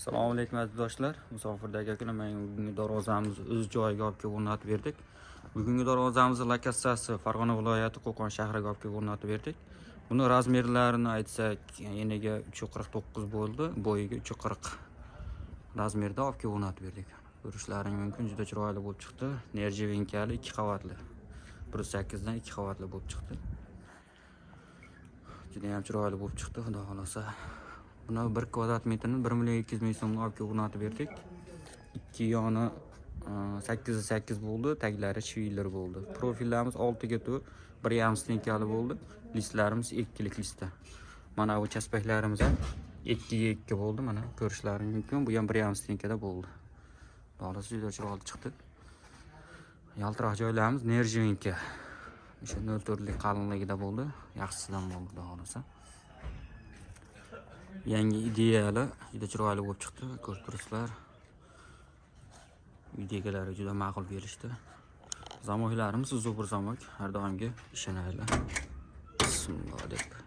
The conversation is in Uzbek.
Assalomu alaykum aziz do'stlar. Musofirdagi akuna bugungi darvozamizni o'z joyiga olib kelib o'rnatib berdik. Bugungi darvozamizni lokatsiyasi Farg'ona viloyati Qo'qon shahriga olib kelib o'rnatib berdik. Buni razmerlarini aytsak, eniga 349 bo'ldi, bo'yiga 340 razmerda olib kelib o'rnatib berdik. Ko'rishlaring mumkin, juda chiroyli bo'lib chiqdi. Nerjivinkali 2 qavatli. 1.8 dan 2 qavatli bo'lib chiqdi. Juda ham chiroyli bo'lib chiqdi, xudo xolasa. Buni 1 kvadrat metrini 1 million 200 ming so'mga olib kelib o'rnatib berdik. Ikki yoni 8 bo'ldi, taglari shviller bo'ldi. Profillarimiz 6 ga 1,5 stenkali bo'ldi. Listlarimiz 2lik listda. Mana bu chaspaklarimiz ham 2 ga 2 bo'ldi. Mana ko'rishlaring mumkin. Bu ham 1,5 stenkada bo'ldi. Xolasa juda chiroyli chiqdi. Yaltiroq joylarimiz nerjivinka. O'sha 0.4lik qalinligida bo'ldi. Yaxshisidan bo'ldi, xudo xolasa. Yangi ideyali, juda chiroyli bo'lib chiqdi. Ko'rib turibsizlar. Videogalari juda ma'qul berishdi. Zamoylarimiz uzun bir zamok, har doimgi ishonaylik. Bismillah deb.